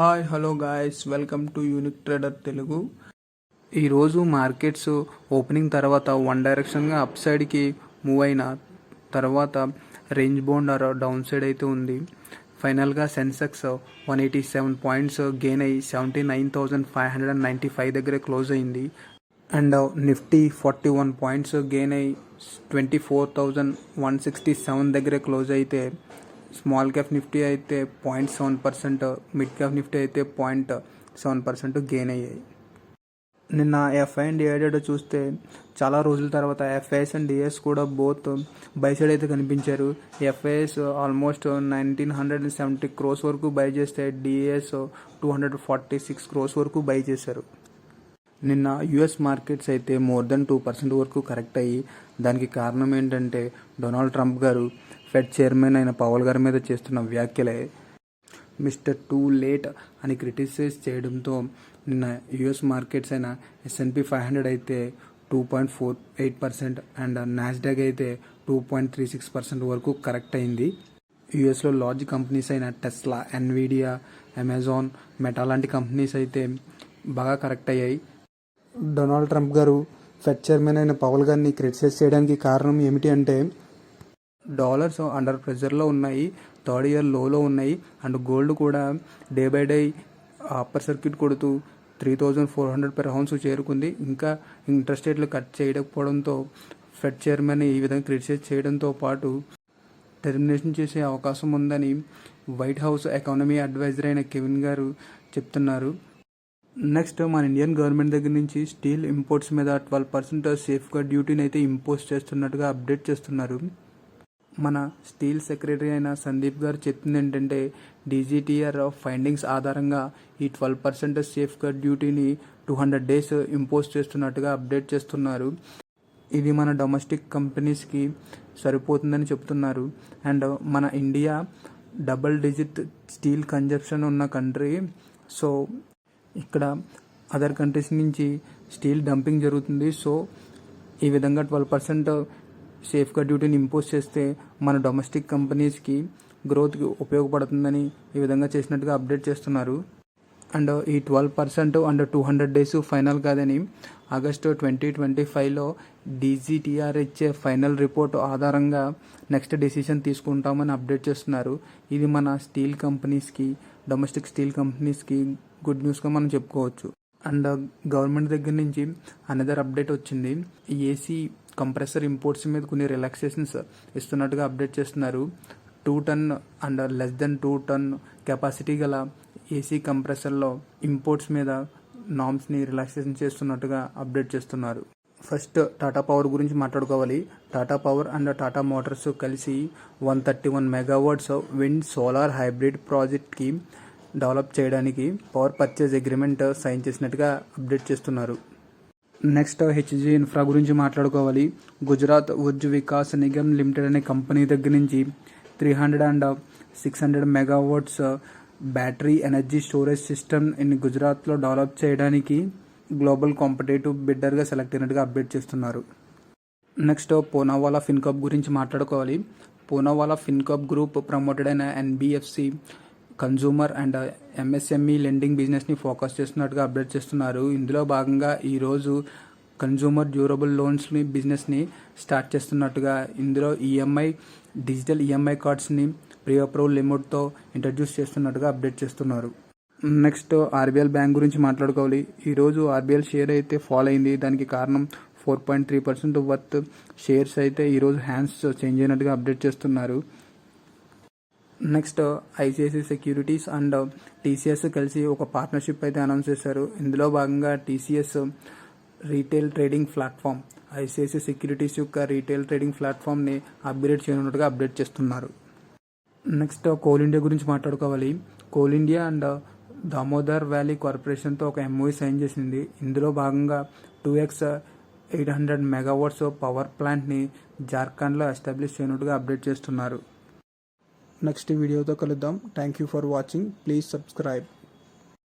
Hi hello guys, welcome to unique trader Telugu. ఈరోజు markets opening తర్వాత one డైరెక్షన్గా up సైడ్కి మూవ్ అయిన తర్వాత range bound or down side అయితే ఉంది. ఫైనల్గా సెన్సెక్స్ 187 పాయింట్స్ గెయిన్ అయ్యి 79,595 దగ్గర క్లోజ్ అయింది. అండ్ నిఫ్టీ 41 పాయింట్స్ గెయిన్ అయ్యి 24,167 దగ్గర క్లోజ్ అయితే స్మాల్ క్యాప్ నిఫ్టీ అయితే 0.7%, మిడ్ క్యాప్ నిఫ్టీ అయితే 0.7% గెయిన్ అయ్యాయి. నిన్న ఎఫ్ఐ అండ్ డిఐడెడ్ చూస్తే చాలా రోజుల తర్వాత ఎఫ్ఐఎస్ అండ్ డిఎస్ కూడా బోత్ బై సైడ్ అయితే కనిపించారు. ఎఫ్ఐఎస్ ఆల్మోస్ట్ 1,970 crores వరకు బై చేస్తే డిఎస్ 246 crores వరకు బై చేశారు. నిన్న యుఎస్ మార్కెట్స్ అయితే మోర్ దెన్ 2% వరకు కరెక్ట్ అయ్యి, దానికి కారణం ఏంటంటే డొనాల్డ్ ట్రంప్ గారు ఫెడ్ చైర్మన్ అయిన పవల్ గారి మీద చేస్తున్న వ్యాఖ్యలే. మిస్టర్ టూ లేట్ అని క్రిటిసైజ్ చేయడంతో నిన్న యుఎస్ మార్కెట్స్ అయిన S&P 500 అయితే 2.48% అండ్ నాస్డాక్ అయితే 2.36% వరకు కరెక్ట్ అయింది. యుఎస్లో లార్జ్ కంపెనీస్ అయిన టెస్లా, ఎన్విడియా, అమెజాన్, మెటా లాంటి కంపెనీస్ అయితే బాగా కరెక్ట్ అయ్యాయి. డొనాల్డ్ ట్రంప్ గారు ఫెడ్ చైర్మన్ అయిన పవల్ గారిని క్రిటిసైజ్ చేయడానికి కారణం ఏమిటి అంటే డాలర్స్ అండర్ ప్రెషర్లో ఉన్నాయి, థర్డ్ ఇయర్ లోలో ఉన్నాయి అండ్ గోల్డ్ కూడా day by day upper circuit కొడుతూ 3,400 per ounce చేరుకుంది. ఇంకా ఇంట్రెస్ట్ రేట్లు కట్ చేయకపోవడంతో ఫెడ్ చైర్మన్ ఈ విధంగా క్రిటిసైజ్ చేయడంతో పాటు టెర్మినేషన్ చేసే అవకాశం ఉందని వైట్ హౌస్ ఎకానమీ అడ్వైజర్ అయిన కెవిన్ గారు చెప్తున్నారు. నెక్స్ట్ మన ఇండియన్ గవర్నమెంట్ దగ్గర నుంచి స్టీల్ ఇంపోర్ట్స్ మీద 12% సేఫ్ గార్డ్ డ్యూటీని అయితే ఇంపోజ్ చేస్తున్నట్టుగా అప్డేట్ చేస్తున్నారు. మన స్టీల్ సెక్రటరీ అయిన సందీప్ గారు చెప్తుంది ఏంటంటే డీజీటీఆర్ ఫైండింగ్స్ ఆధారంగా ఈ 12% సేఫ్ గార్డ్ డ్యూటీని 200 days ఇంపోజ్ చేస్తున్నట్టుగా అప్డేట్ చేస్తున్నారు. ఇది మన డొమెస్టిక్ కంపెనీస్కి సరిపోతుందని చెప్తున్నారు. అండ్ మన India double digit steel consumption ఉన్న కంట్రీ. సో ఇక్కడ అదర్ కంట్రీస్ నుంచి స్టీల్ డంపింగ్ జరుగుతుంది. సో ఈ విధంగా 12% సేఫ్ గార్డ్ డ్యూటీని ఇంపోజ్ చేస్తే మన డొమెస్టిక్ కంపెనీస్కి గ్రోత్కి ఉపయోగపడుతుందని ఈ విధంగా చేసినట్టుగా అప్డేట్ చేస్తున్నారు. అండ్ ఈ 12% అండ్ 200 days ఫైనల్ కాదని ఆగస్టు 2025లో డీజీటీఆర్ ఇచ్చే ఫైనల్ రిపోర్ట్ ఆధారంగా నెక్స్ట్ డెసిషన్ తీసుకుంటామని అప్డేట్ చేస్తున్నారు. ఇది మన స్టీల్ కంపెనీస్కి, డొమెస్టిక్ స్టీల్ కంపెనీస్కి గుడ్ న్యూస్గా మనం చెప్పుకోవచ్చు. అండ్ గవర్నమెంట్ దగ్గర నుంచి అనదర్ అప్డేట్ వచ్చింది. ఏసీ కంప్రెసర్ ఇంపోర్ట్స్ మీద కొన్ని రిలాక్సేషన్స్ ఇస్తున్నట్టుగా అప్డేట్ చేస్తున్నారు. 2 ton and less than 2 ton capacity గల ఏసీ కంప్రెసర్లో ఇంపోర్ట్స్ మీద నామ్స్ని రిలాక్సేషన్ చేస్తున్నట్టుగా అప్డేట్ చేస్తున్నారు. ఫస్ట్ టాటా పవర్ గురించి మాట్లాడుకోవాలి. Tata power and Tata Motors కలిసి 131 megawatts విండ్ సోలార్ హైబ్రిడ్ ప్రాజెక్ట్కి డెవలప్ చేయడానికి పవర్ పర్చేజ్ అగ్రిమెంట్ సైన్ చేసినట్టుగా అప్డేట్ చేస్తున్నారు. నెక్స్ట్ హెచ్జీ ఇన్ఫ్రా గురించి మాట్లాడుకోవాలి. గుజరాత్ ఉర్జా వికాస్ నిగమ్ లిమిటెడ్ అనే కంపెనీ దగ్గర నుంచి 300 and 600 megawatts battery energy storage system in గుజరాత్లో డెవలప్ చేయడానికి గ్లోబల్ కాంపిటేటివ్ బిడ్డర్గా సెలెక్ట్ అయినట్టుగా అప్డేట్ చేస్తున్నారు. నెక్స్ట్ పూనావాలా ఫిన్కాప్ గురించి మాట్లాడుకోవాలి. పూనావాలా ఫిన్కాప్ గ్రూప్ ప్రమోటెడ్ అయిన NBFC consumer and MSME lending బిజినెస్ని ఫోకస్ చేస్తున్నట్టుగా అప్డేట్ చేస్తున్నారు. ఇందులో భాగంగా ఈరోజు కన్జ్యూమర్ డ్యూరబుల్ లోన్స్ని బిజినెస్ని స్టార్ట్ చేస్తున్నట్టుగా, ఇందులో డిజిటల్ ఈఎంఐ కార్డ్స్ని ప్రీ అప్రూవల్ లిమిట్తో ఇంట్రడ్యూస్ చేస్తున్నట్టుగా అప్డేట్ చేస్తున్నారు. నెక్స్ట్ ఆర్బీఎల్ బ్యాంక్ గురించి మాట్లాడుకోవాలి. ఈరోజు ఆర్బీఎల్ షేర్ అయితే ఫాల్ అయింది. దానికి కారణం 4.3% వర్త్ షేర్స్ అయితే ఈరోజు హ్యాండ్స్ చేంజ్ అయినట్టుగా అప్డేట్ చేస్తున్నారు. Next ICICI securities and TCS కలిసి ఒక పార్ట్నర్షిప్ అయితే అనౌన్స్ చేశారు. ఇందులో భాగంగా TCS retail trading platform ICICI securities యొక్క రీటైల్ ట్రేడింగ్ ప్లాట్ఫామ్ని అప్గ్రేడ్ చేయనున్నట్టుగా అప్డేట్ చేస్తున్నారు. నెక్స్ట్ కోల్ ఇండియా గురించి మాట్లాడుకోవాలి. Coal India and Damodar valley కార్పొరేషన్తో ఒక ఎంఓయూ సైన్ చేసింది. ఇందులో భాగంగా 2x 800 megawatts పవర్ ప్లాంట్ని జార్ఖండ్లో ఎస్టాబ్లిష్ చేయనున్నట్టుగా అప్డేట్ చేస్తున్నారు. నెక్స్ట్ వీడియోతో కలుద్దాం. Thank you for watching. Please subscribe.